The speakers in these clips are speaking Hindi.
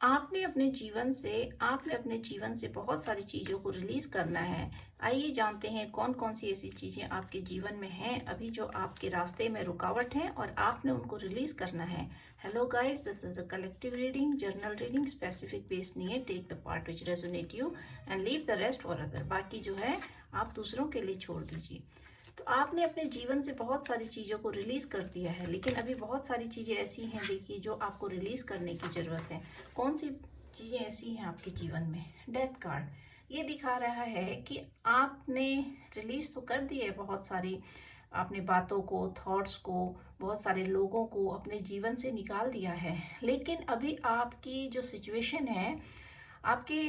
आपने अपने जीवन से बहुत सारी चीज़ों को रिलीज़ करना है। आइए जानते हैं कौन-कौन सी ऐसी चीज़ें आपके जीवन में हैं अभी जो आपके रास्ते में रुकावट हैं और आपने उनको रिलीज़ करना है। Hello guys, this is a collective reading, general reading, specific base नहीं है। Take the part which resonate you and leave the rest for other. बाकी जो है आप दूसरों के लिए छोड़ दीजिए। तो आपने अपने जीवन से बहुत सारी चीज़ों को रिलीज़ कर दिया है, लेकिन अभी बहुत सारी चीज़ें ऐसी हैं देखिए जो आपको रिलीज़ करने की ज़रूरत है। कौन सी चीज़ें ऐसी हैं आपके जीवन में? डेथ कार्ड ये दिखा रहा है कि आपने रिलीज़ तो कर दी है बहुत सारी आपने बातों को, थॉट्स को, बहुत सारे लोगों को अपने जीवन से निकाल दिया है, लेकिन अभी आपकी जो सिचुएशन है, आपके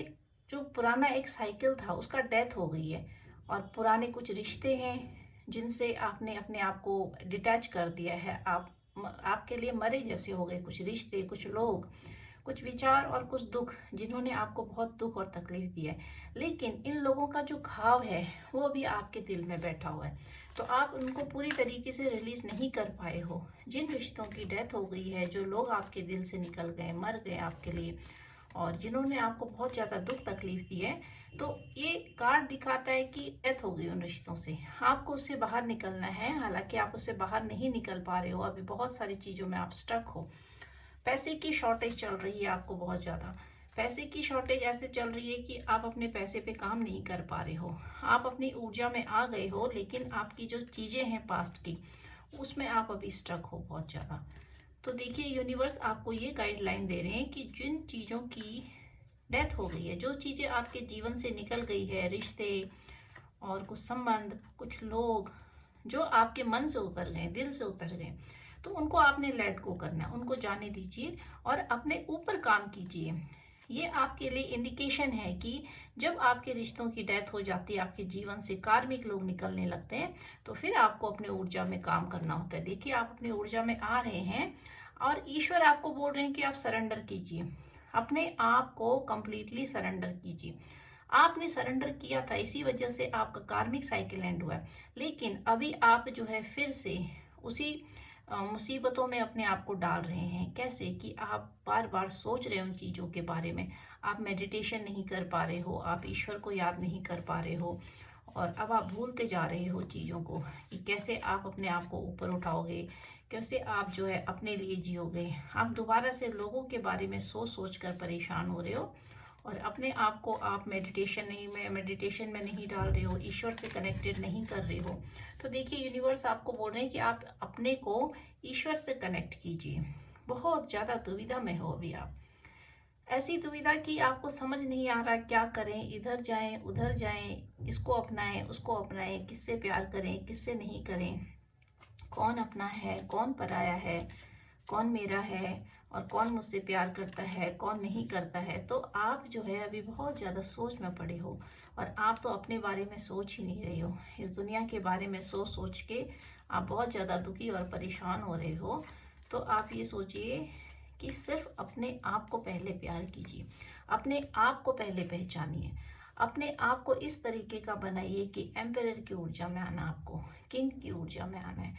जो पुराना एक साइकिल था उसका डेथ हो गई है और पुराने कुछ रिश्ते हैं जिनसे आपने अपने आप को डिटैच कर दिया है। आपके लिए मरे जैसे हो गए कुछ रिश्ते, कुछ लोग, कुछ विचार और कुछ दुख जिन्होंने आपको बहुत दुख और तकलीफ दी है। लेकिन इन लोगों का जो घाव है वो भी आपके दिल में बैठा हुआ है, तो आप उनको पूरी तरीके से रिलीज नहीं कर पाए हो। जिन रिश्तों की डेथ हो गई है, जो लोग आपके दिल से निकल गए, मर गए आपके लिए, और जिन्होंने आपको बहुत ज़्यादा दुख तकलीफ दी है, तो ये कार्ड दिखाता है कि डेथ हो गई उन रिश्तों से। आपको उससे बाहर निकलना है, हालांकि आप उससे बाहर नहीं निकल पा रहे हो, अभी बहुत सारी चीज़ों में आप स्टक हो। पैसे की शॉर्टेज चल रही है आपको बहुत ज़्यादा। पैसे की शॉर्टेज ऐसे चल रही है कि आप अपने पैसे पे काम नहीं कर पा रहे हो। आप अपनी ऊर्जा में आ गए हो, लेकिन आपकी जो चीज़ें हैं पास्ट की, उसमें आप अभी स्टक हो बहुत ज़्यादा। तो देखिए, यूनिवर्स आपको ये गाइडलाइन दे रहे हैं कि जिन चीज़ों की डेथ हो गई है, जो चीज़ें आपके जीवन से निकल गई है, रिश्ते और कुछ संबंध, कुछ लोग जो आपके मन से उतर गए, दिल से उतर गए, तो उनको आपने लेट गो करना है, उनको जाने दीजिए और अपने ऊपर काम कीजिए। ये आपके लिए इंडिकेशन है कि जब आपके रिश्तों की डेथ हो जाती है, आपके जीवन से कार्मिक लोग निकलने लगते हैं, तो फिर आपको अपने ऊर्जा में काम करना होता है। देखिए, आप अपनी ऊर्जा में आ रहे हैं और ईश्वर आपको बोल रहे हैं कि आप सरेंडर कीजिए, अपने आप को कंप्लीटली सरेंडर कीजिए। आपने सरेंडर किया था, इसी वजह से आपका कार्मिक साइकिल एंड हुआ है। लेकिन अभी आप जो है फिर से उसी मुसीबतों में अपने आप को डाल रहे हैं। कैसे कि आप बार बार सोच रहे हो उन चीज़ों के बारे में, आप मेडिटेशन नहीं कर पा रहे हो, आप ईश्वर को याद नहीं कर पा रहे हो, और अब आप भूलते जा रहे हो चीज़ों को कि कैसे आप अपने आप को ऊपर उठाओगे, कैसे आप जो है अपने लिए जियोगे। आप दोबारा से लोगों के बारे में सोच सोच कर परेशान हो रहे हो और अपने आप को आप मेडिटेशन में नहीं डाल रहे हो, ईश्वर से कनेक्टेड नहीं कर रहे हो। तो देखिए, यूनिवर्स आपको बोल रहे हैं कि आप अपने को ईश्वर से कनेक्ट कीजिए। बहुत ज़्यादा दुविधा में हो अभी आप, ऐसी दुविधा कि आपको समझ नहीं आ रहा क्या करें, इधर जाएं उधर जाएं, इसको अपनाएं उसको अपनाएं, किससे प्यार करें किससे नहीं करें, कौन अपना है कौन पराया है, कौन मेरा है और कौन मुझसे प्यार करता है कौन नहीं करता है। तो आप जो है अभी बहुत ज़्यादा सोच में पड़े हो और आप तो अपने बारे में सोच ही नहीं रहे हो, इस दुनिया के बारे में सोच सोच के आप बहुत ज़्यादा दुखी और परेशान हो रहे हो। तो आप ये सोचिए कि सिर्फ अपने आप को पहले प्यार कीजिए, अपने आप को पहले पहचानिए, अपने आप को इस तरीके का बनाइए कि एम्परर की ऊर्जा में आना, आपको किंग की ऊर्जा में आना है।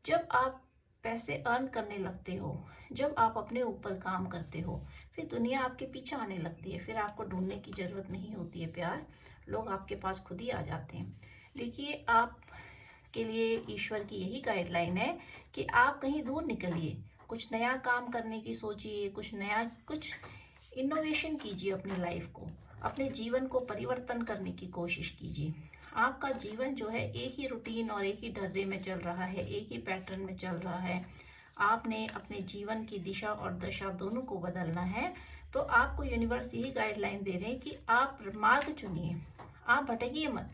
जब आप पैसे अर्न करने लगते हो, जब आप अपने ऊपर काम करते हो, फिर दुनिया आपके पीछे आने लगती है, फिर आपको ढूंढने की ज़रूरत नहीं होती है प्यार, लोग आपके पास खुद ही आ जाते हैं। देखिए, आप के लिए ईश्वर की यही गाइडलाइन है कि आप कहीं दूर निकलिए, कुछ नया काम करने की सोचिए, कुछ नया, कुछ इनोवेशन कीजिए, अपनी लाइफ को, अपने जीवन को परिवर्तन करने की कोशिश कीजिए। आपका जीवन जो है एक ही रूटीन और एक ही ढर्रे में चल रहा है, एक ही पैटर्न में चल रहा है। आपने अपने जीवन की दिशा और दशा दोनों को बदलना है। तो आपको यूनिवर्स यही गाइडलाइन दे रहे हैं कि आप मार्ग चुनिए, आप भटकिए मत।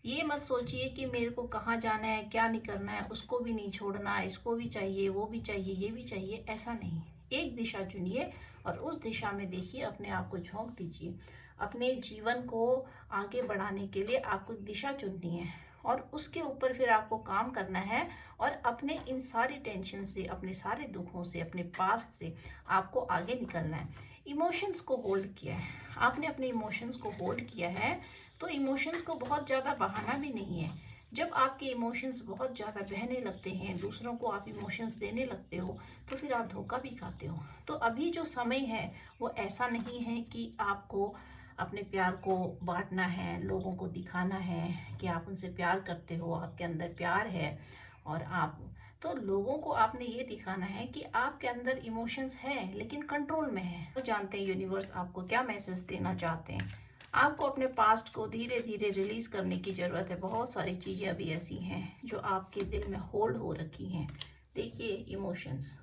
ये मत सोचिए कि मेरे को कहाँ जाना है, क्या नहीं करना है, उसको भी नहीं छोड़ना, इसको भी चाहिए, वो भी चाहिए, ये भी चाहिए, ऐसा नहीं। एक दिशा चुनिए और उस दिशा में देखिए, अपने आप को झोंक दीजिए। अपने जीवन को आगे बढ़ाने के लिए आपको एक दिशा चुननी है और उसके ऊपर फिर आपको काम करना है। और अपने इन सारी टेंशन से, अपने सारे दुखों से, अपने पास्ट से आपको आगे निकलना है। इमोशंस को होल्ड किया है आपने, अपने इमोशंस को होल्ड किया है, तो इमोशंस को बहुत ज़्यादा बहाना भी नहीं है। जब आपके इमोशंस बहुत ज़्यादा बहने लगते हैं, दूसरों को आप इमोशंस देने लगते हो, तो फिर आप धोखा भी खाते हो। तो अभी जो समय है वो ऐसा नहीं है कि आपको अपने प्यार को बांटना है, लोगों को दिखाना है कि आप उनसे प्यार करते हो, आपके अंदर प्यार है। और आप तो लोगों को आपने ये दिखाना है कि आपके अंदर इमोशंस है लेकिन कंट्रोल में है। तो जानते हैं यूनिवर्स आपको क्या मैसेज देना चाहते हैं। आपको अपने पास्ट को धीरे धीरे रिलीज करने की जरूरत है। बहुत सारी चीजें अभी ऐसी हैं जो आपके दिल में होल्ड हो रखी हैं। देखिए, इमोशंस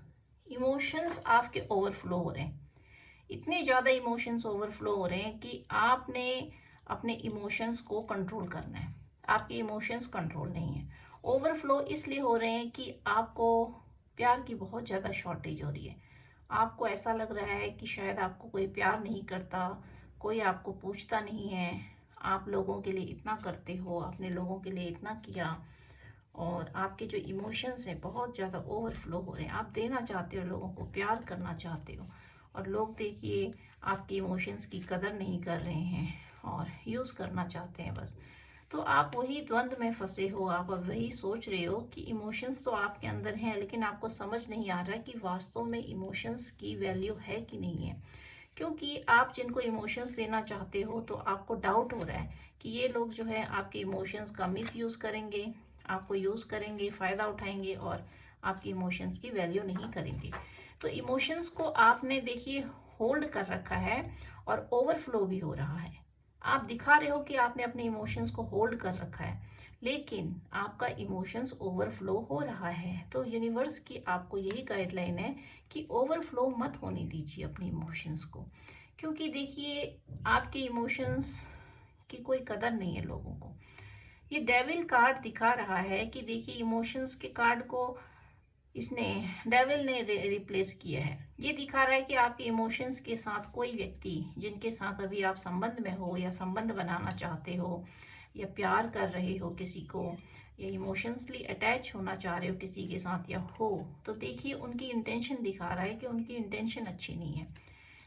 इमोशंस आपके ओवरफ्लो हो रहे हैं। इतने ज़्यादा इमोशंस ओवरफ्लो हो रहे हैं कि आपने अपने इमोशंस को कंट्रोल करना है। आपके इमोशंस कंट्रोल नहीं है। ओवरफ्लो इसलिए हो रहे हैं कि आपको प्यार की बहुत ज़्यादा शॉर्टेज हो रही है। आपको ऐसा लग रहा है कि शायद आपको कोई प्यार नहीं करता, कोई आपको पूछता नहीं है। आप लोगों के लिए इतना करते हो, आपने लोगों के लिए इतना किया, और आपके जो इमोशंस हैं बहुत ज़्यादा ओवरफ्लो हो रहे हैं। आप देना चाहते हो, लोगों को प्यार करना चाहते हो, और लोग देखिए आपके इमोशंस की कदर नहीं कर रहे हैं और यूज़ करना चाहते हैं बस। तो आप वही द्वंद में फंसे हो। आप अब वही सोच रहे हो कि इमोशंस तो आपके अंदर हैं, लेकिन आपको समझ नहीं आ रहा कि वास्तव में इमोशंस की वैल्यू है कि नहीं है। क्योंकि आप जिनको इमोशंस देना चाहते हो तो आपको डाउट हो रहा है कि ये लोग जो है आपके इमोशंस का मिस यूज़ करेंगे, आपको यूज़ करेंगे, फ़ायदा उठाएंगे और आपके इमोशंस की वैल्यू नहीं करेंगे। तो इमोशंस को आपने देखिए होल्ड कर रखा है और ओवरफ्लो भी हो रहा है। आप दिखा रहे हो कि आपने अपने इमोशंस को होल्ड कर रखा है, लेकिन आपका इमोशंस ओवरफ्लो हो रहा है। तो यूनिवर्स की आपको यही गाइडलाइन है कि ओवरफ्लो मत होने दीजिए अपने इमोशंस को। क्योंकि देखिए, आपके इमोशंस की कोई कदर नहीं है लोगों को। ये डेविल कार्ड दिखा रहा है कि देखिए, इमोशंस के कार्ड को इसने डेविल ने रिप्लेस किया है। ये दिखा रहा है कि आपके इमोशंस के साथ कोई व्यक्ति जिनके साथ अभी आप संबंध में हो या संबंध बनाना चाहते हो या प्यार कर रहे हो किसी को, या इमोशंसली अटैच होना चाह रहे हो किसी के साथ या हो, तो देखिए उनकी इंटेंशन दिखा रहा है कि उनकी इंटेंशन अच्छी नहीं है।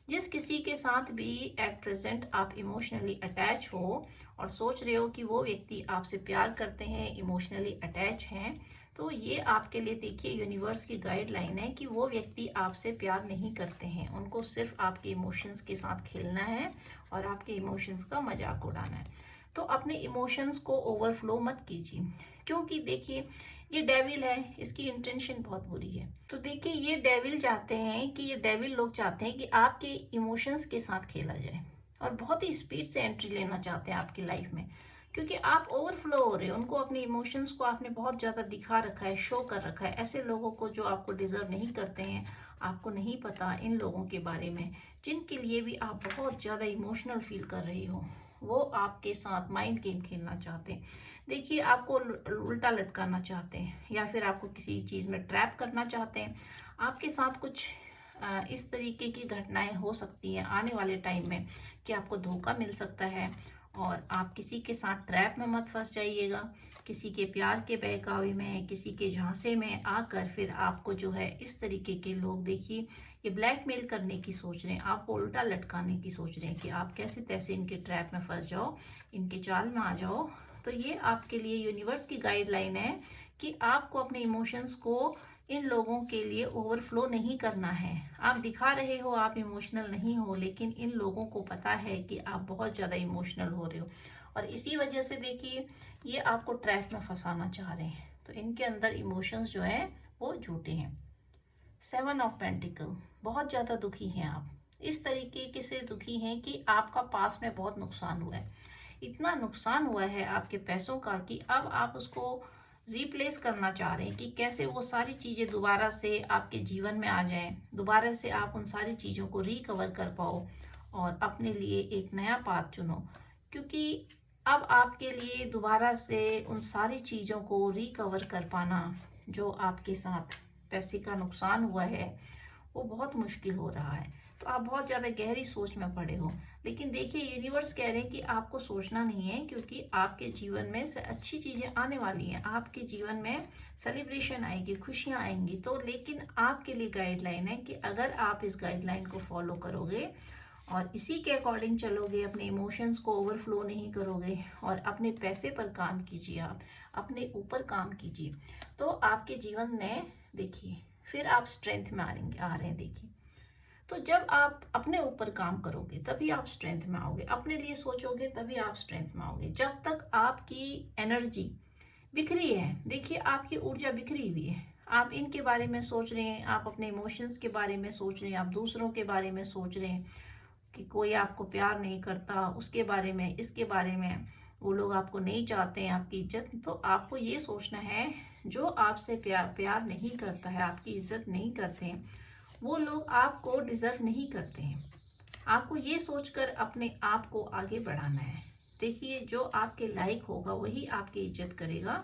जिस किसी के साथ भी एट प्रेजेंट आप इमोशनली अटैच हो और सोच रहे हो कि वो व्यक्ति आपसे प्यार करते हैं, इमोशनली अटैच हैं, तो ये आपके लिए देखिए यूनिवर्स की गाइडलाइन है कि वो व्यक्ति आपसे प्यार नहीं करते हैं। उनको सिर्फ आपके इमोशंस के साथ खेलना है और आपके इमोशंस का मजाक उड़ाना है। तो अपने इमोशंस को ओवरफ्लो मत कीजिए, क्योंकि देखिए ये डेविल है, इसकी इंटेंशन बहुत बुरी है। तो देखिए, ये डेविल चाहते हैं कि ये डेविल लोग चाहते हैं कि आपके इमोशंस के साथ खेला जाए और बहुत ही स्पीड से एंट्री लेना चाहते हैं आपकी लाइफ में, क्योंकि आप ओवरफ्लो हो रहे हो। उनको अपने इमोशंस को आपने बहुत ज़्यादा दिखा रखा है, शो कर रखा है। ऐसे लोगों को जो आपको डिजर्व नहीं करते हैं, आपको नहीं पता इन लोगों के बारे में, जिनके लिए भी आप बहुत ज़्यादा इमोशनल फील कर रही हो, वो आपके साथ माइंड गेम खेलना चाहते हैं। देखिए, आपको उल्टा लटकाना चाहते हैं या फिर आपको किसी चीज़ में ट्रैप करना चाहते हैं। आपके साथ कुछ इस तरीके की घटनाएं हो सकती हैं आने वाले टाइम में कि आपको धोखा मिल सकता है, और आप किसी के साथ ट्रैप में मत फंस जाइएगा। किसी के प्यार के बहकावे में, किसी के झांसे में आकर फिर आपको जो है इस तरीके के लोग देखिए ये ब्लैकमेल करने की सोच रहे हैं, आपको उल्टा लटकाने की सोच रहे हैं कि आप कैसे तैसे इनके ट्रैप में फंस जाओ, इनके जाल में आ जाओ। तो ये आपके लिए यूनिवर्स की गाइडलाइन है कि आपको अपने इमोशंस को इन लोगों के लिए ओवरफ्लो नहीं करना है। आप दिखा रहे हो आप इमोशनल नहीं हो, लेकिन इन लोगों को पता है कि आप बहुत ज़्यादा इमोशनल हो रहे हो, और इसी वजह से देखिए ये आपको ट्रैप में फंसाना चाह रहे हैं। तो इनके अंदर इमोशंस जो है वो झूठे हैं। 7 ऑफ पेंटिकल, बहुत ज़्यादा दुखी हैं आप। इस तरीके से दुखी हैं कि आपका पास में बहुत नुकसान हुआ है। इतना नुकसान हुआ है आपके पैसों का कि अब आप उसको रिप्लेस करना चाह रहे हैं कि कैसे वो सारी चीज़ें दोबारा से आपके जीवन में आ जाएं, दोबारा से आप उन सारी चीज़ों को रिकवर कर पाओ और अपने लिए एक नया पाथ चुनो। क्योंकि अब आपके लिए दोबारा से उन सारी चीज़ों को रिकवर कर पाना, जो आपके साथ पैसे का नुकसान हुआ है, वो बहुत मुश्किल हो रहा है। तो आप बहुत ज़्यादा गहरी सोच में पड़े हो। लेकिन देखिए, यूनिवर्स कह रहे हैं कि आपको सोचना नहीं है, क्योंकि आपके जीवन में से अच्छी चीज़ें आने वाली हैं। आपके जीवन में सेलिब्रेशन आएगी, खुशियाँ आएंगी। तो लेकिन आपके लिए गाइडलाइन है कि अगर आप इस गाइडलाइन को फॉलो करोगे और इसी के अकॉर्डिंग चलोगे, अपने इमोशंस को ओवरफ्लो नहीं करोगे और अपने पैसे पर काम कीजिए, आप अपने ऊपर काम कीजिए, तो आपके जीवन में देखिए फिर आप स्ट्रेंथ में आ रहे हैं। देखिए, तो जब आप अपने ऊपर काम करोगे तभी आप स्ट्रेंथ में आओगे, अपने लिए सोचोगे तभी आप स्ट्रेंथ में आओगे। जब तक आपकी एनर्जी बिखरी है, देखिए आपकी ऊर्जा बिखरी हुई है, आप इनके बारे में सोच रहे हैं, आप अपने इमोशंस के बारे में सोच रहे हैं, आप दूसरों के बारे में सोच रहे हैं कि कोई आपको प्यार नहीं करता, उसके बारे में, इसके बारे में, वो लोग आपको नहीं चाहते हैं आपकी इज्जत, तो आपको ये सोचना है जो आपसे प्यार नहीं करता है, आपकी इज्जत नहीं करते हैं, वो लोग आपको डिजर्व नहीं करते हैं। आपको ये सोचकर अपने आप को आगे बढ़ाना है। देखिए, जो आपके लायक होगा वही आपकी इज्जत करेगा,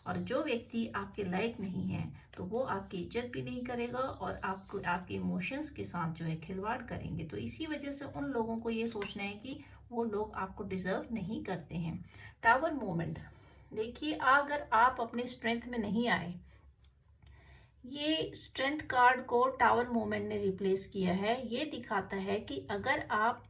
और जो व्यक्ति आपके लायक नहीं है तो वो आपकी इज्जत भी नहीं करेगा और आपको आपके इमोशंस के साथ जो है खिलवाड़ करेंगे। तो इसी वजह से उन लोगों को ये सोचना है कि वो लोग आपको डिजर्व नहीं करते हैं। टावर मोमेंट, देखिए अगर आप अपने स्ट्रेंथ में नहीं आए, ये स्ट्रेंथ कार्ड को टावर मोमेंट ने रिप्लेस किया है। ये दिखाता है कि अगर आप,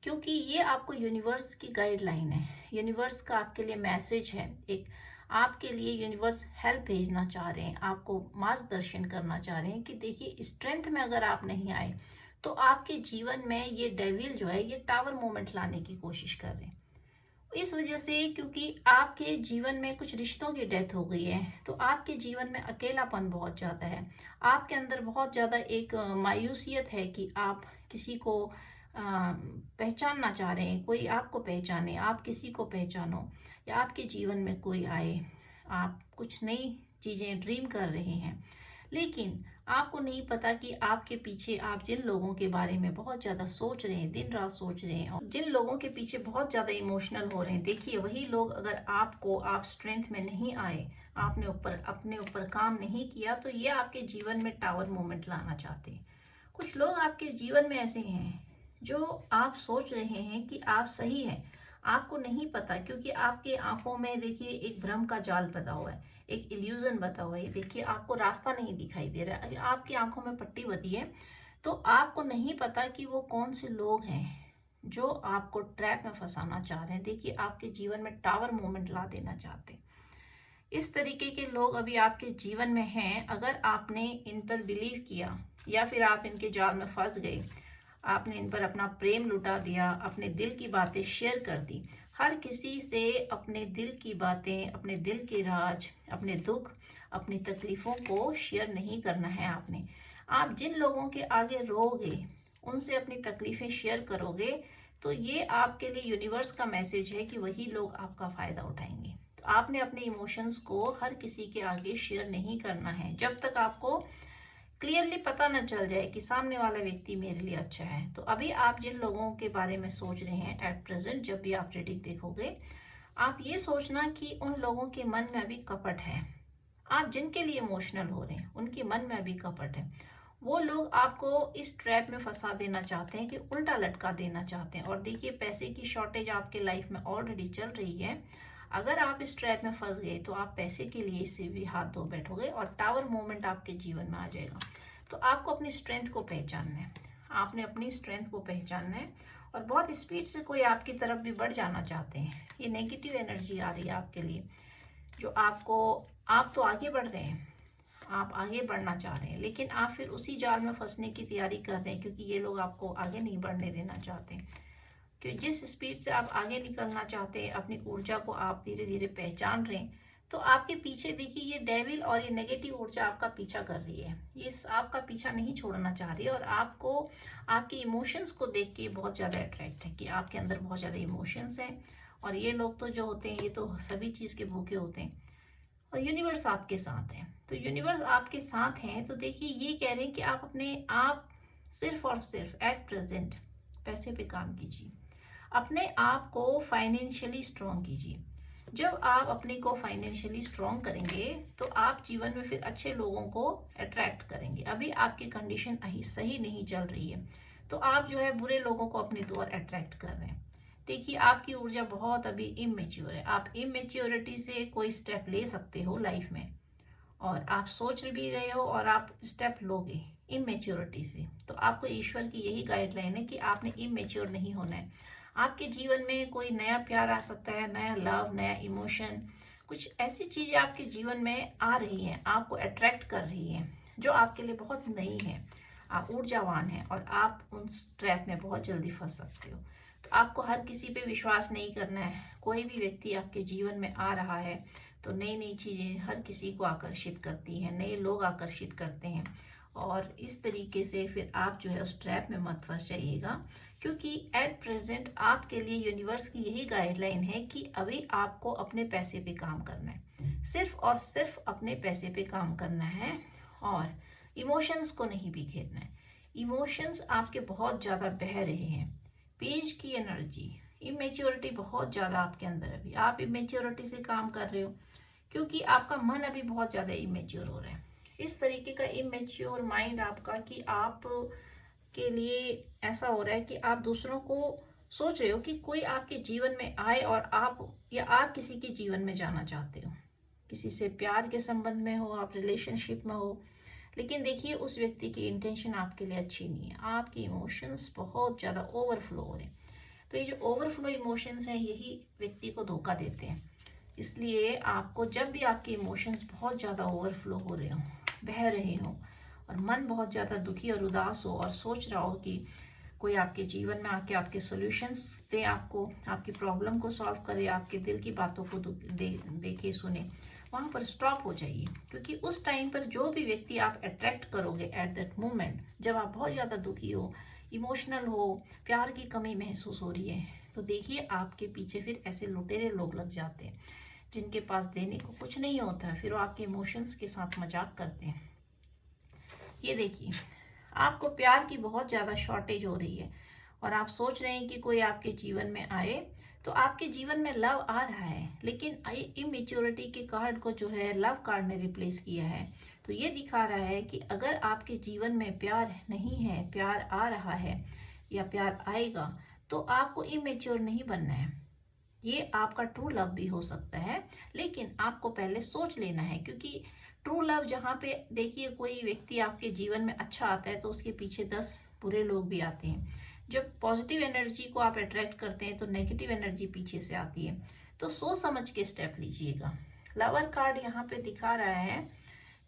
क्योंकि ये आपको यूनिवर्स की गाइडलाइन है, यूनिवर्स का आपके लिए मैसेज है, एक आपके लिए यूनिवर्स हेल्प भेजना चाह रहे हैं, आपको मार्गदर्शन करना चाह रहे हैं कि देखिए स्ट्रेंथ में अगर आप नहीं आए तो आपके जीवन में ये डेविल जो है ये टावर मोमेंट लाने की कोशिश कर रहे हैं। इस वजह से, क्योंकि आपके जीवन में कुछ रिश्तों की डेथ हो गई है, तो आपके जीवन में अकेलापन बहुत ज़्यादा है, आपके अंदर बहुत ज़्यादा एक मायूसियत है कि आप किसी को पहचानना चाह रहे हैं, कोई आपको पहचाने, आप किसी को पहचानो, या आपके जीवन में कोई आए, आप कुछ नई चीज़ें ड्रीम कर रहे हैं, लेकिन आपको नहीं पता कि आपके पीछे आप जिन लोगों के बारे में बहुत ज़्यादा सोच रहे हैं, दिन रात सोच रहे हैं, और जिन लोगों के पीछे बहुत ज़्यादा इमोशनल हो रहे हैं, देखिए वही लोग अगर आपको, आप स्ट्रेंथ में नहीं आए, आपने अपने ऊपर काम नहीं किया, तो ये आपके जीवन में टावर मोमेंट लाना चाहते हैं। कुछ लोग आपके जीवन में ऐसे हैं जो आप सोच रहे हैं कि आप सही हैं, आपको नहीं पता, क्योंकि आपके आंखों में देखिए एक भ्रम का जाल बंधा हुआ है, एक इल्यूजन बता हुआ है। देखिए आपको रास्ता नहीं दिखाई दे रहा है, आपकी आंखों में पट्टी बंधी है, तो आपको नहीं पता कि वो कौन से लोग हैं जो आपको ट्रैप में फंसाना चाह रहे हैं। देखिए आपके जीवन में टावर मोमेंट ला देना चाहते हैं। इस तरीके के लोग अभी आपके जीवन में हैं। अगर आपने इन पर बिलीव किया या फिर आप इनके जाल में फंस गए, आपने इन पर अपना प्रेम लुटा दिया, अपने दिल की बातें शेयर कर दी, हर किसी से अपने दिल की बातें, अपने दिल के राज, अपने दुख, अपनी तकलीफों को शेयर नहीं करना है आपने। आप जिन लोगों के आगे रोगे, उनसे अपनी तकलीफें शेयर करोगे, तो ये आपके लिए यूनिवर्स का मैसेज है कि वही लोग आपका फायदा उठाएंगे। तो आपने अपने इमोशंस को हर किसी के आगे शेयर नहीं करना है जब तक आपको क्लियरली पता न चल जाए कि सामने वाला व्यक्ति मेरे लिए अच्छा है। तो अभी आप जिन लोगों के बारे में सोच रहे हैं एट प्रेजेंट, जब भी आप रीडिंग देखोगे, आप ये सोचना कि उन लोगों के मन में अभी कपट है। आप जिनके लिए इमोशनल हो रहे हैं उनके मन में अभी कपट है। वो लोग आपको इस ट्रैप में फंसा देना चाहते हैं कि उल्टा लटका देना चाहते हैं। और देखिए पैसे की शॉर्टेज आपके लाइफ में ऑलरेडी चल रही है। अगर आप इस ट्रैप में फंस गए तो आप पैसे के लिए से भी हाथ धो बैठोगे और टावर मोमेंट आपके जीवन में आ जाएगा। तो आपको अपनी स्ट्रेंथ को पहचानना है, आपने अपनी स्ट्रेंथ को पहचानना है। और बहुत स्पीड से कोई आपकी तरफ भी बढ़ जाना चाहते हैं, ये नेगेटिव एनर्जी आ रही है आपके लिए, जो आपको, आप तो आगे बढ़ रहे हैं, आप आगे बढ़ना चाह रहे हैं, लेकिन आप फिर उसी जाल में फंसने की तैयारी कर रहे हैं, क्योंकि ये लोग आपको आगे नहीं बढ़ने देना चाहते। कि जिस स्पीड से आप आगे निकलना चाहते हैं, अपनी ऊर्जा को आप धीरे धीरे पहचान रहे हैं, तो आपके पीछे देखिए ये डेविल और ये नेगेटिव ऊर्जा आपका पीछा कर रही है, ये आपका पीछा नहीं छोड़ना चाह रही है। और आपको आपके इमोशंस को देख के बहुत ज़्यादा अट्रैक्ट है कि आपके अंदर बहुत ज़्यादा इमोशंस हैं। और ये लोग तो जो होते हैं ये तो सभी चीज़ के भूखे होते हैं। और यूनिवर्स आपके साथ है, तो यूनिवर्स आपके साथ हैं, तो देखिए ये कह रहे हैं कि आप सिर्फ और सिर्फ एट प्रेजेंट पैसे पे काम कीजिए, अपने आप को फाइनेंशियली स्ट्रॉन्ग कीजिए। जब आप अपने को फाइनेंशियली स्ट्रॉन्ग करेंगे तो आप जीवन में फिर अच्छे लोगों को अट्रैक्ट करेंगे। अभी आपकी कंडीशन सही नहीं चल रही है, तो आप जो है बुरे लोगों को अपनी ओर अट्रैक्ट कर रहे हैं। देखिए आपकी ऊर्जा बहुत अभी इमेच्योर है, आप इमेच्योरिटी से कोई स्टेप ले सकते हो लाइफ में, और आप सोच भी रहे हो और आप स्टेप लोगे। इमेच्योरिटी से। तो आपको ईश्वर की यही गाइडलाइन है कि आपने इमेच्योर नहीं होना है। आपके जीवन में कोई नया प्यार आ सकता है, नया लव, नया इमोशन, कुछ ऐसी चीजें आपके जीवन में आ रही हैं, आपको अट्रैक्ट कर रही हैं, जो आपके लिए बहुत नई है। आप ऊर्जावान हैं और आप उन ट्रैप में बहुत जल्दी फंस सकते हो। तो आपको हर किसी पे विश्वास नहीं करना है। कोई भी व्यक्ति आपके जीवन में आ रहा है तो नई नई चीजें हर किसी को आकर्षित करती हैं, नए लोग आकर्षित करते हैं, और इस तरीके से फिर आप जो है उस ट्रैप में मत फंस जाइएगा। क्योंकि एट प्रेजेंट आपके लिए यूनिवर्स की यही गाइडलाइन है कि अभी आपको अपने पैसे पे काम करना है, सिर्फ और सिर्फ अपने पैसे पे काम करना है, और इमोशंस को नहीं बिखेरना है। इमोशंस आपके बहुत ज़्यादा बह रहे हैं, पेज की एनर्जी, इमेच्योरिटी बहुत ज़्यादा आपके अंदर। अभी आप इमेच्योरिटी से काम कर रहे हो क्योंकि आपका मन अभी बहुत ज़्यादा इमेच्योर हो रहा है। इस तरीके का इमेच्योर माइंड आपका कि आप के लिए ऐसा हो रहा है कि आप दूसरों को सोच रहे हो कि कोई आपके जीवन में आए और आप या आप किसी के जीवन में जाना चाहते हो, किसी से प्यार के संबंध में हो, आप रिलेशनशिप में हो, लेकिन देखिए उस व्यक्ति की इंटेंशन आपके लिए अच्छी नहीं है। आपके इमोशंस बहुत ज़्यादा ओवरफ्लो हो रहे हैं। तो ये जो ओवरफ्लो इमोशंस हैं यही व्यक्ति को धोखा देते हैं। इसलिए आपको जब भी आपके इमोशंस बहुत ज़्यादा ओवरफ्लो हो रहे हो, बह रहे हो, और मन बहुत ज़्यादा दुखी और उदास हो और सोच रहा हो कि कोई आपके जीवन में आके आपके सॉल्यूशंस दे, आपको आपकी प्रॉब्लम को सॉल्व करे, आपके दिल की बातों को देखे सुने, वहाँ पर स्टॉप हो जाइए। क्योंकि उस टाइम पर जो भी व्यक्ति आप अट्रैक्ट करोगे एट दैट मोमेंट, जब आप बहुत ज़्यादा दुखी हो, इमोशनल हो, प्यार की कमी महसूस हो रही है, तो देखिए आपके पीछे फिर ऐसे लुटेरे लोग लग जाते हैं जिनके पास देने को कुछ नहीं होता है, फिर वो आपके इमोशंस के साथ मजाक करते हैं। ये देखिए आपको प्यार की बहुत ज़्यादा शॉर्टेज हो रही है और आप सोच रहे हैं कि कोई आपके जीवन में आए, तो आपके जीवन में लव आ रहा है, लेकिन इमेच्योरिटी के कार्ड को जो है लव कार्ड ने रिप्लेस किया है। तो ये दिखा रहा है कि अगर आपके जीवन में प्यार नहीं है, प्यार आ रहा है या प्यार आएगा, तो आपको इमेच्योर नहीं बनना है। ये आपका ट्रू लव भी हो सकता है, लेकिन आपको पहले सोच लेना है। क्योंकि ट्रू लव जहाँ पे देखिए कोई व्यक्ति आपके जीवन में अच्छा आता है तो उसके पीछे 10 बुरे लोग भी आते हैं। जब पॉजिटिव एनर्जी को आप अट्रैक्ट करते हैं तो नेगेटिव एनर्जी पीछे से आती है। तो सोच समझ के स्टेप लीजिएगा। लवर कार्ड यहाँ पे दिखा रहा है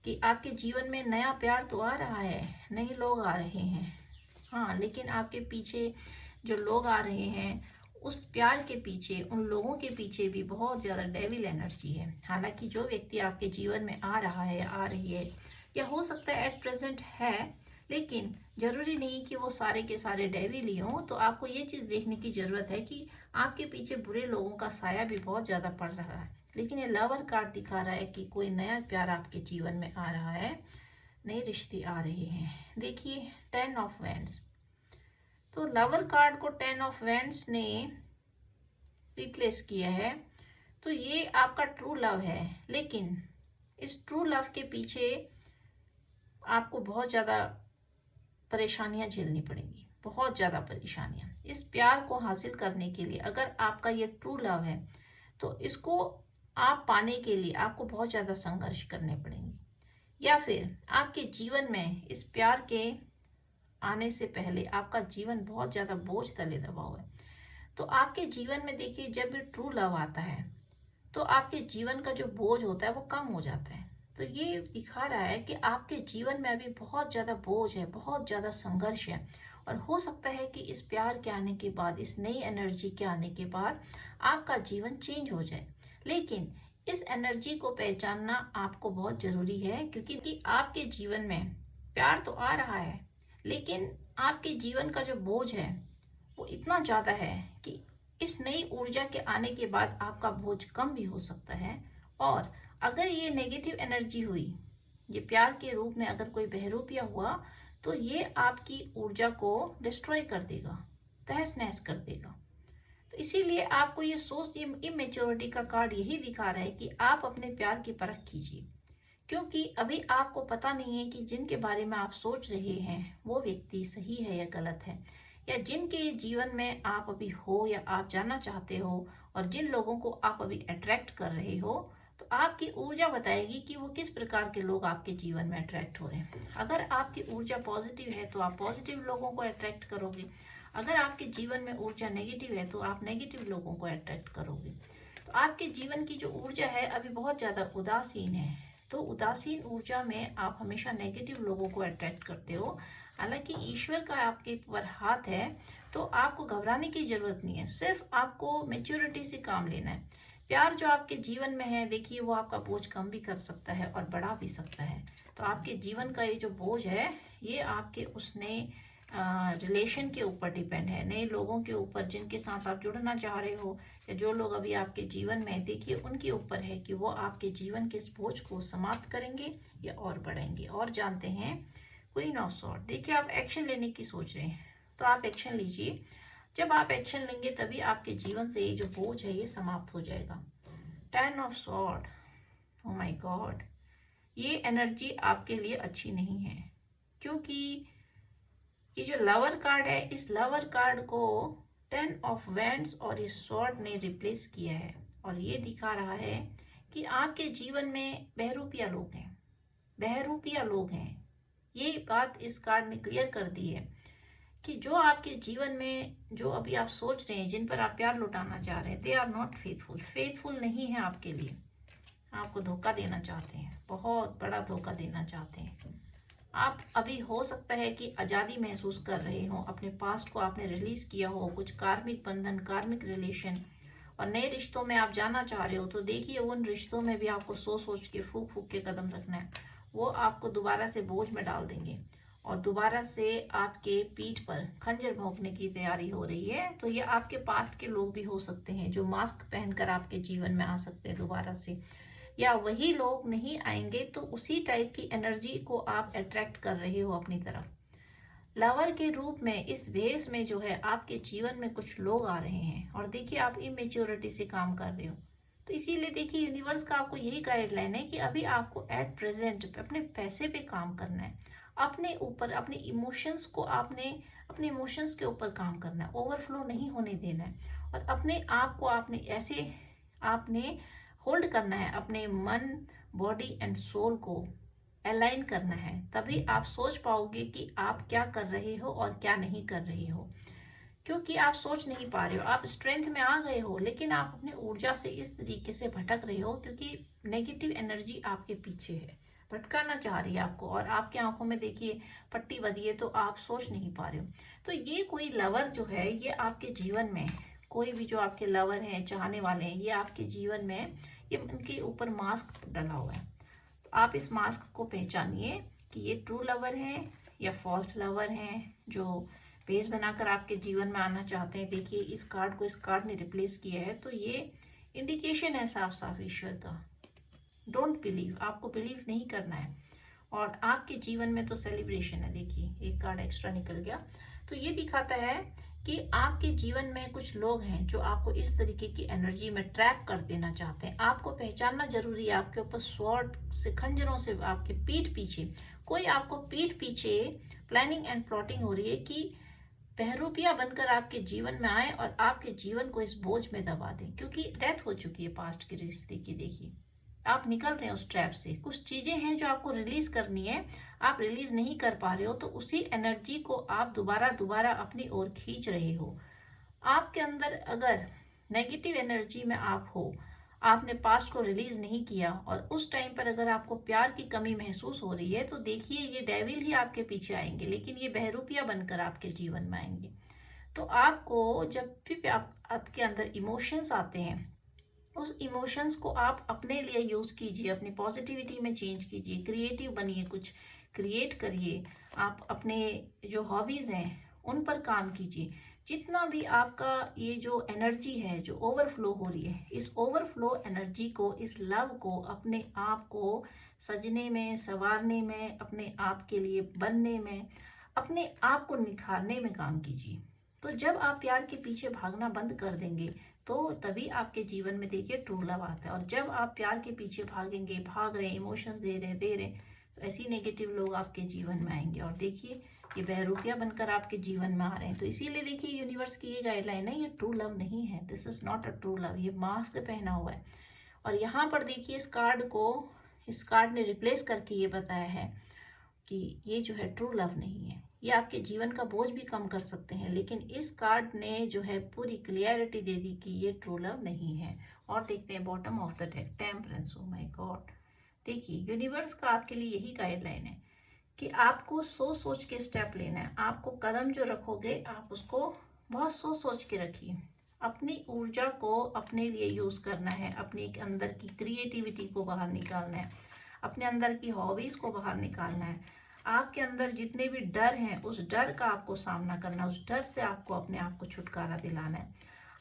कि आपके जीवन में नया प्यार तो आ रहा है, नए लोग आ रहे हैं, हाँ, लेकिन आपके पीछे जो लोग आ रहे हैं उस प्यार के पीछे, उन लोगों के पीछे भी बहुत ज़्यादा डेविल एनर्जी है। हालांकि जो व्यक्ति आपके जीवन में आ रहा है, आ रही है, या हो सकता है एट प्रेजेंट है, लेकिन जरूरी नहीं कि वो सारे के सारे डेविल ही हों। तो आपको ये चीज़ देखने की ज़रूरत है कि आपके पीछे बुरे लोगों का साया भी बहुत ज़्यादा पड़ रहा है। लेकिन ये लवर कार्ड दिखा रहा है कि कोई नया प्यार आपके जीवन में आ रहा है, नए रिश्ते आ रहे हैं। देखिए 10 ऑफ वैंड्स, तो लवर कार्ड को 10 ऑफ वैंड्स ने रिप्लेस किया है। तो ये आपका ट्रू लव है, लेकिन इस ट्रू लव के पीछे आपको बहुत ज़्यादा परेशानियां झेलनी पड़ेंगी, बहुत ज़्यादा परेशानियां। इस प्यार को हासिल करने के लिए, अगर आपका ये ट्रू लव है, तो इसको आप पाने के लिए आपको बहुत ज़्यादा संघर्ष करने पड़ेंगे। या फिर आपके जीवन में इस प्यार के आने से पहले आपका जीवन बहुत ज़्यादा बोझ तले दबा हुआ है। तो आपके जीवन में देखिए जब भी ट्रू लव आता है तो आपके जीवन का जो बोझ होता है वो कम हो जाता है। तो ये दिखा रहा है कि आपके जीवन में अभी बहुत ज़्यादा बोझ है, बहुत ज़्यादा संघर्ष है, और हो सकता है कि इस प्यार के आने के बाद, इस नई एनर्जी के आने के बाद आपका जीवन चेंज हो जाए। लेकिन इस एनर्जी को पहचानना आपको बहुत ज़रूरी है, क्योंकि आपके जीवन में प्यार तो आ रहा है, लेकिन आपके जीवन का जो बोझ है वो इतना ज़्यादा है कि इस नई ऊर्जा के आने के बाद आपका बोझ कम भी हो सकता है। और अगर ये नेगेटिव एनर्जी हुई, ये प्यार के रूप में अगर कोई बहरूपिया हुआ, तो ये आपकी ऊर्जा को डिस्ट्रॉय कर देगा, तहस नहस कर देगा। तो इसीलिए आपको ये सोच, ये इमेच्योरिटी का कार्ड यही दिखा रहा है कि आप अपने प्यार की परख कीजिए। क्योंकि अभी आपको पता नहीं है कि जिनके बारे में आप सोच रहे हैं वो व्यक्ति सही है या गलत है, या जिनके जीवन में आप अभी हो या आप जाना चाहते हो, और जिन लोगों को आप अभी अट्रैक्ट कर रहे हो, तो आपकी ऊर्जा बताएगी कि वो किस प्रकार के लोग आपके जीवन में अट्रैक्ट हो रहे हैं। अगर आपकी ऊर्जा पॉजिटिव है तो आप पॉजिटिव लोगों को अट्रैक्ट करोगे। अगर आपके जीवन में ऊर्जा नेगेटिव है तो आप नेगेटिव लोगों को अट्रैक्ट करोगे। तो आपके जीवन की जो ऊर्जा है अभी बहुत ज़्यादा उदासीन है, तो उदासीन ऊर्जा में आप हमेशा नेगेटिव लोगों को अट्रैक्ट करते हो। हालांकि ईश्वर का आपके ऊपर हाथ है, तो आपको घबराने की जरूरत नहीं है, सिर्फ आपको मेच्योरिटी से काम लेना है। प्यार जो आपके जीवन में है, देखिए वो आपका बोझ कम भी कर सकता है और बढ़ा भी सकता है। तो आपके जीवन का ये जो बोझ है, ये आपके उस नए रिलेशन के ऊपर डिपेंड है, नए लोगों के ऊपर जिनके साथ आप जुड़ना चाह रहे हो, या जो लोग अभी आपके जीवन में, देखिए उनके ऊपर है कि वो आपके जीवन के इस बोझ को समाप्त करेंगे या और बढ़ाएंगे। और जानते हैं क्वीन ऑफ सॉर्ड, देखिए आप एक्शन लेने की सोच रहे हैं, तो आप एक्शन लीजिए। जब आप एक्शन लेंगे तभी आपके जीवन से ये जो बोझ है ये समाप्त हो जाएगा। 10 of sword, oh my God, ये एनर्जी आपके लिए अच्छी नहीं है, क्योंकि ये जो लवर कार्ड है, इस लवर कार्ड को 10 ऑफ वैंड्स और इस सॉर्ड ने रिप्लेस किया है। और ये दिखा रहा है कि आपके जीवन में बहरूपिया लोग हैं, बहरूपिया लोग हैं। ये बात इस कार्ड ने क्लियर कर दी है कि जो आपके जीवन में, जो अभी आप सोच रहे हैं, जिन पर आप प्यार लुटाना चाह रहे हैं, they are not faithful, faithful नहीं है आपके लिए। आपको धोखा देना चाहते हैं, बहुत बड़ा धोखा देना चाहते हैं। आप अभी हो सकता है कि आज़ादी महसूस कर रहे हो, अपने पास्ट को आपने रिलीज किया हो, कुछ कार्मिक बंधन, कार्मिक रिलेशन, और नए रिश्तों में आप जाना चाह रहे हो। तो देखिए उन रिश्तों में भी आपको सोच सोच के, फूक फूक के कदम रखना है। वो आपको दोबारा से बोझ में डाल देंगे और दोबारा से आपके पीठ पर खंजर भोंकने की तैयारी हो रही है। तो ये आपके पास्ट के लोग भी हो सकते हैं, जो मास्क पहनकर आपके जीवन में आ सकते हैं दोबारा से, या वही लोग नहीं आएंगे तो उसी टाइप की एनर्जी को आप अट्रैक्ट कर रहे हो अपनी तरफ। लवर के रूप में, इस वेस में जो है, आपके जीवन में कुछ लोग आ रहे हैं। और देखिए आप इमेच्योरिटी से काम कर रहे हो, तो इसीलिए देखिए यूनिवर्स का आपको यही गाइडलाइन है कि अभी आपको एट प्रेजेंट अपने पैसे पे काम करना है, अपने ऊपर, अपने इमोशंस को आपने, अपने इमोशंस के ऊपर काम करना है, ओवरफ्लो नहीं होने देना है। और अपने आप को आपने ऐसे, आपने होल्ड करना है, अपने मन, बॉडी एंड सोल को अलाइन करना है। तभी आप सोच पाओगे कि आप क्या कर रहे हो और क्या नहीं कर रहे हो। क्योंकि आप सोच नहीं पा रहे हो, आप स्ट्रेंथ में आ गए हो, लेकिन आप अपनी ऊर्जा से इस तरीके से भटक रहे हो क्योंकि नेगेटिव एनर्जी आपके पीछे है, भटकाना चाह रही है आपको। और आपकी आंखों में देखिए पट्टी बंधी है, तो आप सोच नहीं पा रहे हो। तो ये कोई लवर जो है, ये आपके जीवन में, कोई भी जो आपके लवर हैं, चाहने वाले हैं, ये आपके जीवन में, ये उनके ऊपर मास्क डला हुआ है। तो आप इस मास्क को पहचानिए कि ये ट्रू लवर है या फॉल्स लवर है, जो बेस बनाकर आपके जीवन में आना चाहते हैं। देखिए इस कार्ड को इस कार्ड ने रिप्लेस किया है, तो ये इंडिकेशन है साफ साफ ईश्वर का। डोंट बिलीव, आपको बिलीव नहीं करना है। और आपके जीवन में तो सेलिब्रेशन है। देखिए एक कार्ड एक्स्ट्रा निकल गया, तो ये दिखाता है कि आपके जीवन में कुछ लोग हैं जो आपको इस तरीके की एनर्जी में ट्रैप कर देना चाहते हैं। आपको पहचानना जरूरी है। आपके ऊपर स्वॉर्ड से, खंजरों से, आपके पीठ पीछे, कोई आपको पीठ पीछे प्लानिंग एंड प्लॉटिंग हो रही है कि बहरूपिया बनकर आपके जीवन में आए और आपके जीवन को इस बोझ में दबा दें, क्योंकि डेथ हो चुकी है पास्ट के रिश्ते की। देखिए आप निकल रहे हो उस ट्रैप से, कुछ चीजें हैं जो आपको रिलीज करनी है, आप रिलीज नहीं कर पा रहे हो, तो उसी एनर्जी को आप दोबारा दोबारा अपनी ओर खींच रहे हो। आपके अंदर अगर नेगेटिव एनर्जी में आप हो, आपने पास्ट को रिलीज नहीं किया, और उस टाइम पर अगर आपको प्यार की कमी महसूस हो रही है, तो देखिए ये डेविल ही आपके पीछे आएंगे, लेकिन ये बहरूपिया बनकर आपके जीवन में आएंगे। तो आपको जब भी आपके अंदर इमोशंस आते हैं, उस इमोशंस को आप अपने लिए यूज कीजिए, अपनी पॉजिटिविटी में चेंज कीजिए, क्रिएटिव बनिए, कुछ क्रिएट करिए। आप अपने जो हॉबीज हैं उन पर काम कीजिए। जितना भी आपका ये जो एनर्जी है जो ओवरफ्लो हो रही है, इस ओवरफ्लो एनर्जी को, इस लव को, अपने आप को सजने में, संवारने में, अपने आप के लिए बनने में, अपने आप को निखारने में काम कीजिए। तो जब आप प्यार के पीछे भागना बंद कर देंगे, तो तभी आपके जीवन में देखिए ट्रू लव आता है। और जब आप प्यार के पीछे भागेंगे, भाग रहे हैं, इमोशंस दे रहे, तो ऐसी नेगेटिव लोग आपके जीवन में आएंगे। और देखिए ये बहरूपिया बनकर आपके जीवन में आ रहे हैं। तो इसीलिए देखिए यूनिवर्स की ये गाइडलाइन है, ये ट्रू लव नहीं है, this is not a true love, ये मास्क पहना हुआ है। और यहाँ पर देखिए इस कार्ड ने रिप्लेस करके ये बताया है कि ये जो है ट्रू लव नहीं है। ये आपके जीवन का बोझ भी कम कर सकते हैं, लेकिन इस कार्ड ने जो है पूरी क्लियरिटी दे दी कि ये ट्रू लव नहीं है। और देखते हैं bottom of the deck, temperance. Oh my God, देखिए यूनिवर्स का आपके लिए यही गाइडलाइन है कि आपको सोच सोच के स्टेप लेना है। आपको कदम जो रखोगे आप उसको बहुत सोच सोच के रखिए। अपनी ऊर्जा को अपने लिए यूज करना है, अपने अंदर की क्रिएटिविटी को बाहर निकालना है, अपने अंदर की हॉबीज को बाहर निकालना है। आपके अंदर जितने भी डर हैं उस डर का आपको सामना करना है, उस डर से आपको अपने आप को छुटकारा दिलाना है।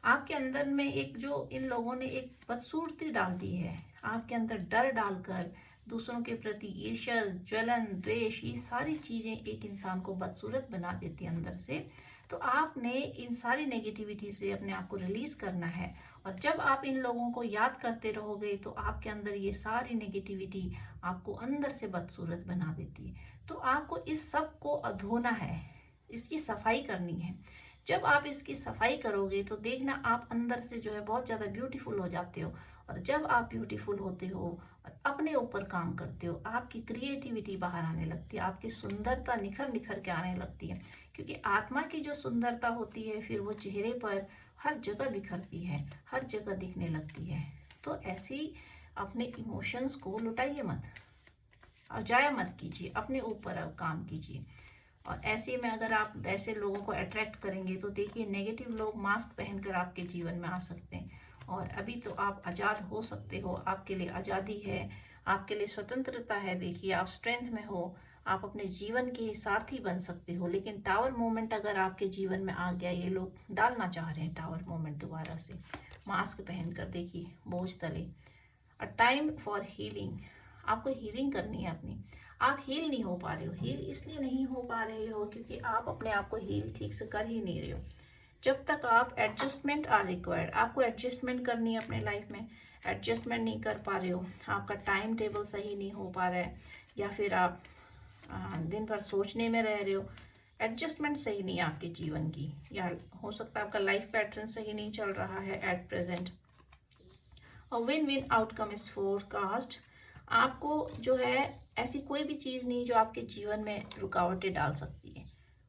आपके अंदर में एक जो इन लोगों ने एक बदसूरती डाल दी है, आपके अंदर डर डालकर दूसरों के प्रति ईर्ष्या, ज्वलन, द्वेष, ये सारी चीजें एक इंसान को बदसूरत बना देती है अंदर से। तो आपने इन सारी नेगेटिविटी से अपने आप को रिलीज करना है। और जब आप इन लोगों को याद करते रहोगे तो आपके अंदर ये सारी नेगेटिविटी आपको अंदर से बदसूरत बना देती है। तो आपको इस सब को धोना है, इसकी सफाई करनी है। जब आप इसकी सफाई करोगे तो देखना आप अंदर से जो है बहुत ज्यादा ब्यूटीफुल हो जाते हो। और जब आप ब्यूटीफुल होते हो और अपने ऊपर काम करते हो, आपकी क्रिएटिविटी बाहर आने लगती है, आपकी सुंदरता निखर निखर के आने लगती है। क्योंकि आत्मा की जो सुंदरता होती है फिर वो चेहरे पर हर जगह बिखरती है, हर जगह दिखने लगती है। तो ऐसे ही अपने इमोशंस को लुटाइए मत और जाया मत कीजिए, अपने ऊपर काम कीजिए। और ऐसे में अगर आप ऐसे लोगों को अट्रैक्ट करेंगे तो देखिए नेगेटिव लोग मास्क पहनकर आपके जीवन में आ सकते हैं। और अभी तो आप आज़ाद हो सकते हो, आपके लिए आज़ादी है, आपके लिए स्वतंत्रता है। देखिए आप स्ट्रेंथ में हो, आप अपने जीवन के सारथी बन सकते हो। लेकिन टावर मोमेंट अगर आपके जीवन में आ गया, ये लोग डालना चाह रहे हैं टावर मोमेंट दोबारा से मास्क पहनकर, देखिए बोझ तले। अ टाइम फॉर हीलिंग, आपको हीलिंग करनी है अपनी। आप हील नहीं हो पा रहे हो, हील इसलिए नहीं हो पा रहे हो क्योंकि आप अपने आप को हील ठीक से कर ही नहीं रहे हो। जब तक आप एडजस्टमेंट आर रिक्वायर्ड, आपको एडजस्टमेंट करनी है अपने लाइफ में, एडजस्टमेंट नहीं कर पा रहे हो, आपका टाइम टेबल सही नहीं हो पा रहा है, या फिर आप दिन भर सोचने में रह रहे हो, एडजस्टमेंट सही नहीं है आपके जीवन की, या हो सकता है आपका लाइफ पैटर्न सही नहीं चल रहा है एट प्रेजेंट। और win win outcome is forecast. आपको जो है ऐसी कोई भी चीज़ नहीं जो आपके जीवन में रुकावटें डाल सकती है,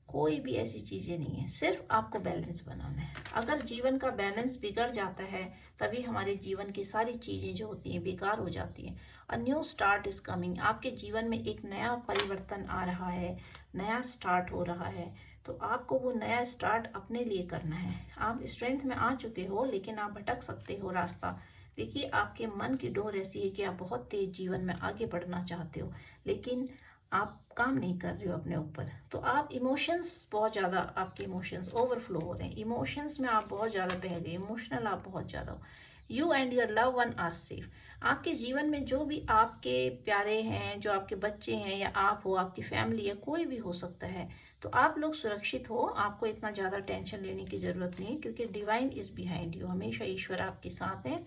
कोई भी ऐसी चीज़ें नहीं है, सिर्फ आपको बैलेंस बनाना है। अगर जीवन का बैलेंस बिगड़ जाता है तभी हमारे जीवन की सारी चीज़ें जो होती हैं बेकार हो जाती हैं। A new start is coming, आपके जीवन में एक नया परिवर्तन आ रहा है, नया स्टार्ट हो रहा है। तो आपको वो नया स्टार्ट अपने लिए करना है। आप स्ट्रेंथ में आ चुके हो लेकिन आप भटक सकते हो रास्ता। देखिए आपके मन की डोर ऐसी है कि आप बहुत तेज जीवन में आगे बढ़ना चाहते हो, लेकिन आप काम नहीं कर रहे हो अपने ऊपर। तो आप इमोशंस बहुत ज़्यादा, आपके इमोशंस ओवरफ्लो हो रहे हैं, इमोशंस में आप बहुत ज़्यादा बह गए, इमोशनल आप बहुत ज़्यादा हो। You and your love one are safe. आपके जीवन में जो भी आपके प्यारे हैं, जो आपके बच्चे हैं, या आप हो, आपकी फैमिली है, कोई भी हो सकता है, तो आप लोग सुरक्षित हो। आपको इतना ज़्यादा टेंशन लेने की ज़रूरत नहीं है क्योंकि डिवाइन इज़ बिहाइंड यू, हमेशा ईश्वर आपके साथ है।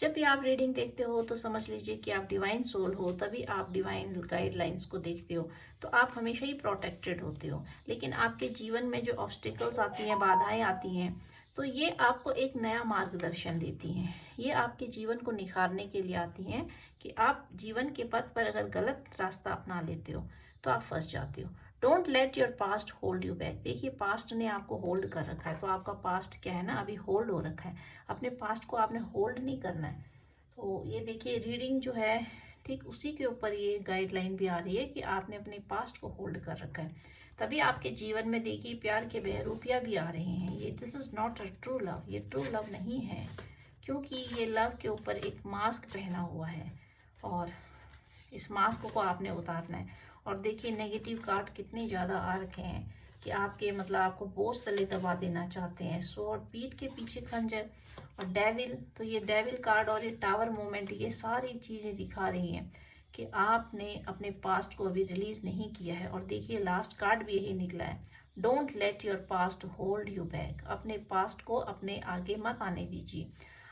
जब भी आप रीडिंग देखते हो तो समझ लीजिए कि आप डिवाइन सोल हो, तभी आप डिवाइन गाइडलाइंस को देखते हो। तो आप हमेशा ही प्रोटेक्टेड होते हो। लेकिन आपके जीवन में जो ऑब्स्टिकल्स आती हैं, बाधाएं आती हैं, तो ये आपको एक नया मार्गदर्शन देती हैं। ये आपके जीवन को निखारने के लिए आती हैं कि आप जीवन के पथ पर अगर गलत रास्ता अपना लेते हो तो आप फंस जाते हो। Don't let your past hold you back. देखिए पास्ट ने आपको होल्ड कर रखा है, तो आपका पास्ट क्या है ना, अभी होल्ड हो रखा है। अपने पास्ट को आपने होल्ड नहीं करना है। तो ये देखिए रीडिंग जो है ठीक उसी के ऊपर ये गाइडलाइन भी आ रही है कि आपने अपने पास्ट को होल्ड कर रखा है। तभी आपके जीवन में देखिए प्यार के बहरूपिया भी आ रहे हैं। ये this is not a true love, ये ट्रू लव नहीं है, क्योंकि ये लव के ऊपर एक मास्क पहना हुआ है और इस मास्क को आपने उतारना है। और देखिए नेगेटिव कार्ड कितने ज़्यादा आ रखे हैं कि आपके मतलब आपको बोझ तले दबा देना चाहते हैं। स्वॉर्ड, पीठ के पीछे खंजर, और डेविल। तो ये डेविल कार्ड और ये टावर मोमेंट, ये सारी चीज़ें दिखा रही हैं कि आपने अपने पास्ट को अभी रिलीज नहीं किया है। और देखिए लास्ट कार्ड भी यही निकला है, don't let your past hold you back. अपने पास्ट को अपने आगे मत आने दीजिए।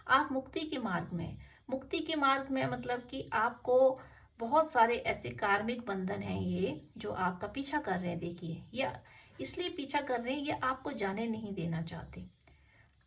आप मुक्ति के मार्ग में, मुक्ति के मार्ग में मतलब कि आपको बहुत सारे ऐसे कार्मिक बंधन हैं ये जो आपका पीछा कर रहे हैं। देखिए ये इसलिए पीछा कर रहे हैं, ये आपको जाने नहीं देना चाहते।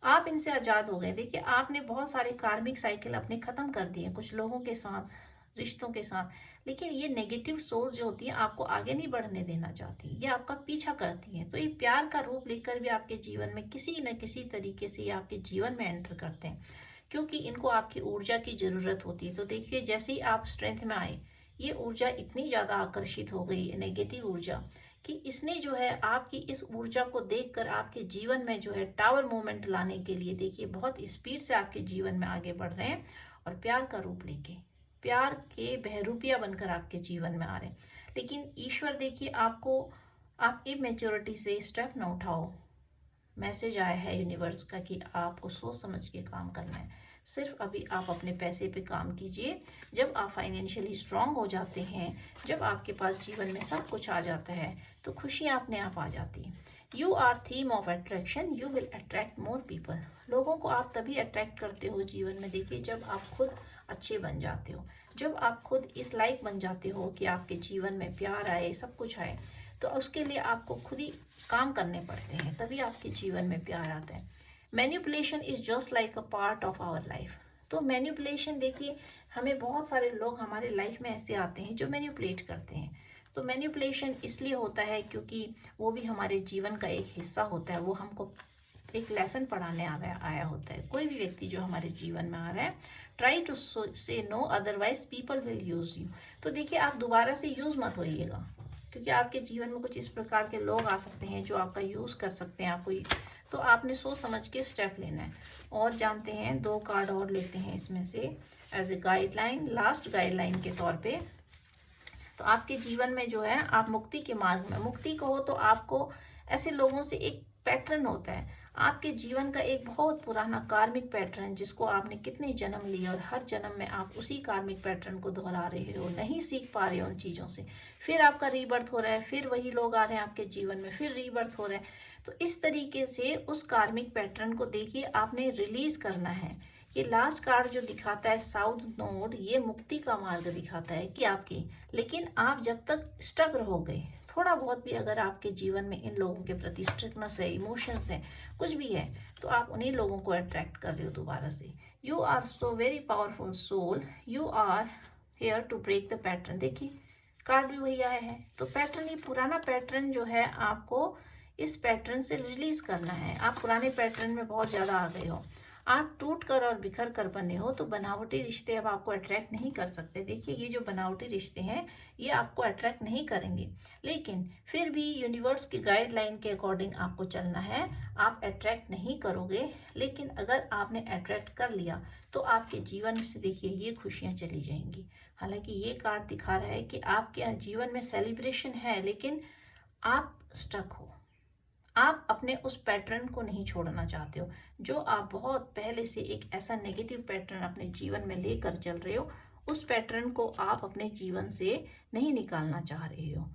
आप इनसे आज़ाद हो गए। देखिए आपने बहुत सारे कार्मिक साइकिल अपने ख़त्म कर दिए कुछ लोगों के साथ, रिश्तों के साथ। लेकिन ये नेगेटिव सोच जो होती है आपको आगे नहीं बढ़ने देना चाहती, ये आपका पीछा करती है। तो ये प्यार का रूप लेकर भी आपके जीवन में किसी न किसी तरीके से ये आपके जीवन में एंटर करते हैं, क्योंकि इनको आपकी ऊर्जा की ज़रूरत होती है। तो देखिए जैसे ही आप स्ट्रेंथ में आए, ये ऊर्जा इतनी ज़्यादा आकर्षित हो गई, नेगेटिव ऊर्जा, कि इसने जो है आपकी इस ऊर्जा को देखकर आपके जीवन में जो है टावर मूवमेंट लाने के लिए देखिए बहुत स्पीड से आपके जीवन में आगे बढ़ रहे हैं और प्यार का रूप लेके, प्यार के बहरूपिया बनकर आपके जीवन में आ रहे हैं। लेकिन ईश्वर देखिए आपको, आप इमेच्योरिटी से स्टेप ना उठाओ। मैसेज आया है यूनिवर्स का कि आपको सोच समझ के काम करना है। सिर्फ अभी आप अपने पैसे पे काम कीजिए। जब आप फाइनेंशियली स्ट्रांग हो जाते हैं, जब आपके पास जीवन में सब कुछ आ जाता है, तो खुशियाँ अपने आप आ जाती हैं। You are theme of attraction, you will attract more people. लोगों को आप तभी अट्रैक्ट करते हो जीवन में देखिए जब आप खुद अच्छे बन जाते हो, जब आप खुद इस लायक बन जाते हो कि आपके जीवन में प्यार आए, सब कुछ आए। तो उसके लिए आपको खुद ही काम करने पड़ते हैं, तभी आपके जीवन में प्यार आता है। Manipulation is just like a part of our life. तो मैन्युपुलेशन देखिए, हमें बहुत सारे लोग हमारे लाइफ में ऐसे आते हैं जो मैन्युपुलेट करते हैं। तो मैन्युपुलेशन इसलिए होता है क्योंकि वो भी हमारे जीवन का एक हिस्सा होता है, वो हमको एक लेसन पढ़ाने आया होता है। कोई भी व्यक्ति जो हमारे जीवन में आ रहा है, try to say no, otherwise people will use you. तो देखिए आप दोबारा से यूज मत होइएगा, क्योंकि आपके जीवन में कुछ इस प्रकार के लोग आ सकते हैं जो आपका यूज कर सकते हैं आपको। तो आपने सोच समझ के स्टेप लेना है। और जानते हैं, 2 कार्ड और लेते हैं इसमें से as a guideline, last guideline के तौर पे। तो आपके जीवन में जो है आप मुक्ति के मार्ग में, मुक्ति कहो तो आपको ऐसे लोगों से एक पैटर्न होता है, आपके जीवन का एक बहुत पुराना कार्मिक पैटर्न जिसको आपने कितने जन्म लिए और हर जन्म में आप उसी कार्मिक पैटर्न को दोहरा रहे हो, नहीं सीख पा रहे हो उन चीज़ों से। फिर आपका रीबर्थ हो रहा है, फिर वही लोग आ रहे हैं आपके जीवन में, फिर रीबर्थ हो रहा है। तो इस तरीके से उस कार्मिक पैटर्न को देखिए आपने रिलीज करना है। ये लास्ट कार्ड जो दिखाता है साउथ नोड, ये मुक्ति का मार्ग दिखाता है कि आपकी, लेकिन आप जब तक स्टक रहोगे, थोड़ा बहुत भी अगर आपके जीवन में इन लोगों के प्रति स्ट्रिक्टनेस है, इमोशंस है, कुछ भी है, तो आप उन्हीं लोगों को अट्रैक्ट कर रहे हो दोबारा से। You are so very powerful soul, you are here to break the pattern. देखिए कार्ड भी वही आया है। तो पैटर्न, ये पुराना पैटर्न जो है आपको इस पैटर्न से रिलीज करना है। आप पुराने पैटर्न में बहुत ज्यादा आ गए हो, आप टूट कर और बिखर कर बने हो, तो बनावटी रिश्ते अब आपको अट्रैक्ट नहीं कर सकते। देखिए ये जो बनावटी रिश्ते हैं ये आपको अट्रैक्ट नहीं करेंगे, लेकिन फिर भी यूनिवर्स की गाइडलाइन के अकॉर्डिंग आपको चलना है। आप अट्रैक्ट नहीं करोगे, लेकिन अगर आपने अट्रैक्ट कर लिया तो आपके जीवन से देखिए ये खुशियाँ चली जाएंगी। हालांकि ये कार्ड दिखा रहा है कि आपके जीवन में सेलिब्रेशन है, लेकिन आप स्टक हो, आप अपने उस पैटर्न को नहीं छोड़ना चाहते हो, जो आप बहुत पहले से एक ऐसा नेगेटिव पैटर्न अपने जीवन में लेकर चल रहे हो, उस पैटर्न को आप अपने जीवन से नहीं निकालना चाह रहे हो।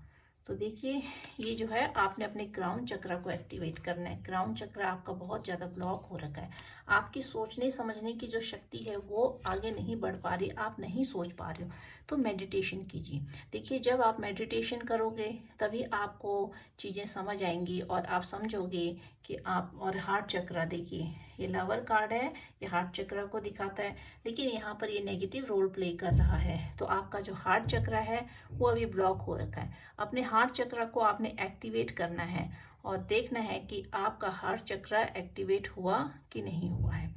तो देखिए ये जो है आपने अपने क्राउन चक्र को एक्टिवेट करना है। क्राउन चक्र आपका बहुत ज़्यादा ब्लॉक हो रखा है, आपकी सोचने समझने की जो शक्ति है वो आगे नहीं बढ़ पा रही, आप नहीं सोच पा रहे हो। तो मेडिटेशन कीजिए। देखिए जब आप मेडिटेशन करोगे तभी आपको चीज़ें समझ आएंगी और आप समझोगे कि आप, और हार्ट चक्र देखिए, ये लवर कार्ड है, ये हार्ट चक्र को दिखाता है, लेकिन यहाँ पर ये नेगेटिव रोल प्ले कर रहा है। तो आपका जो हार्ट चक्र है वो अभी ब्लॉक हो रखा है। अपने हार्ट चक्र को आपने एक्टिवेट करना है और देखना है कि आपका हार्ट चक्र एक्टिवेट हुआ कि नहीं हुआ है।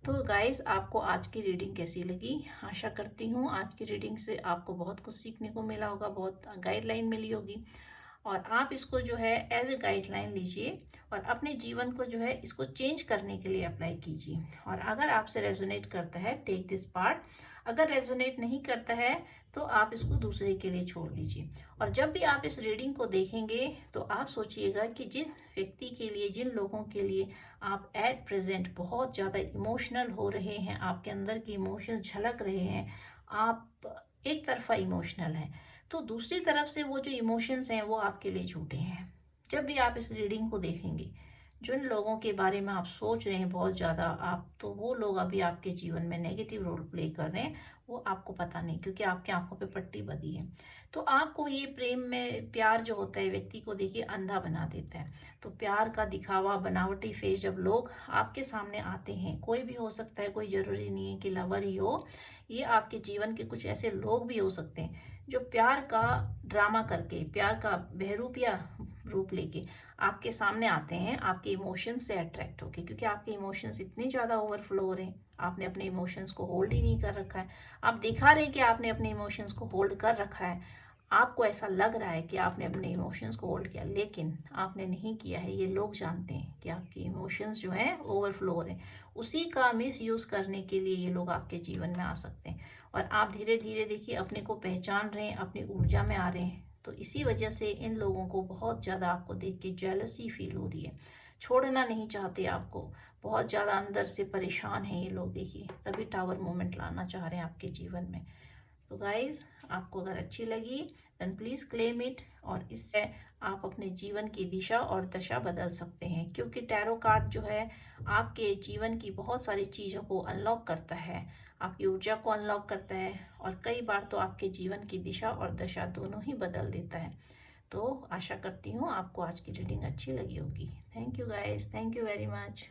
तो गाइस आपको आज की रीडिंग कैसी लगी? आशा करती हूँ आज की रीडिंग से आपको बहुत कुछ सीखने को मिला होगा, बहुत गाइडलाइन मिली होगी, और आप इसको जो है एज ए गाइडलाइन लीजिए और अपने जीवन को जो है इसको चेंज करने के लिए अप्लाई कीजिए। और अगर आपसे रेजोनेट करता है टेक दिस पार्ट, अगर रेजोनेट नहीं करता है तो आप इसको दूसरे के लिए छोड़ दीजिए। और जब भी आप इस रीडिंग को देखेंगे तो आप सोचिएगा कि जिस व्यक्ति के लिए, जिन लोगों के लिए आप एट प्रेजेंट बहुत ज़्यादा इमोशनल हो रहे हैं, आपके अंदर के इमोशंस झलक रहे हैं, आप एक तरफा इमोशनल हैं, तो दूसरी तरफ से वो जो इमोशंस हैं वो आपके लिए झूठे हैं। जब भी आप इस रीडिंग को देखेंगे, जिन लोगों के बारे में आप सोच रहे हैं बहुत ज़्यादा, आप, तो वो लोग अभी आपके जीवन में नेगेटिव रोल प्ले कर रहे हैं, वो आपको पता नहीं, क्योंकि आपकी आंखों पे पट्टी बंधी है। तो आपको ये प्रेम में प्यार जो होता है व्यक्ति को देखिए अंधा बना देता है। तो प्यार का दिखावा, बनावटी फेस जब लोग आपके सामने आते हैं, कोई भी हो सकता है, कोई जरूरी नहीं है कि लवर ही हो, ये आपके जीवन के कुछ ऐसे लोग भी हो सकते हैं जो प्यार का ड्रामा करके, प्यार का बहरूपिया रूप लेके आपके सामने आते हैं, आपके इमोशंस से अट्रैक्ट होके, क्योंकि आपके इमोशंस इतने ज़्यादा ओवरफ्लो हो रहे हैं, आपने अपने इमोशंस को होल्ड ही नहीं कर रखा है। आप दिखा रहे हैं कि आपने अपने इमोशंस को होल्ड कर रखा है, आपको ऐसा लग रहा है कि आपने अपने इमोशंस को होल्ड किया, लेकिन आपने नहीं किया है। ये लोग जानते हैं कि आपके इमोशंस जो हैं ओवरफ्लो हो रहे हैं। उसी का मिस यूज़ करने के लिए ये लोग आपके जीवन में आ सकते हैं, और आप धीरे धीरे देखिए अपने को पहचान रहे हैं, अपनी ऊर्जा में आ रहे हैं। तो इसी वजह से इन लोगों को बहुत ज़्यादा आपको देख के जेलसी फील हो रही है, छोड़ना नहीं चाहते आपको, बहुत ज़्यादा अंदर से परेशान है ये लोग, देखिए तभी टावर मोमेंट लाना चाह रहे हैं आपके जीवन में। तो गाइज, आपको अगर अच्छी लगी देन प्लीज़ क्लेम इट, और इससे आप अपने जीवन की दिशा और दशा बदल सकते हैं, क्योंकि टैरो कार्ड जो है आपके जीवन की बहुत सारी चीज़ों को अनलॉक करता है, आपकी ऊर्जा को अनलॉक करता है, और कई बार तो आपके जीवन की दिशा और दशा दोनों ही बदल देता है। तो आशा करती हूँ आपको आज की रीडिंग अच्छी लगी होगी। Thank you guys, thank you very much.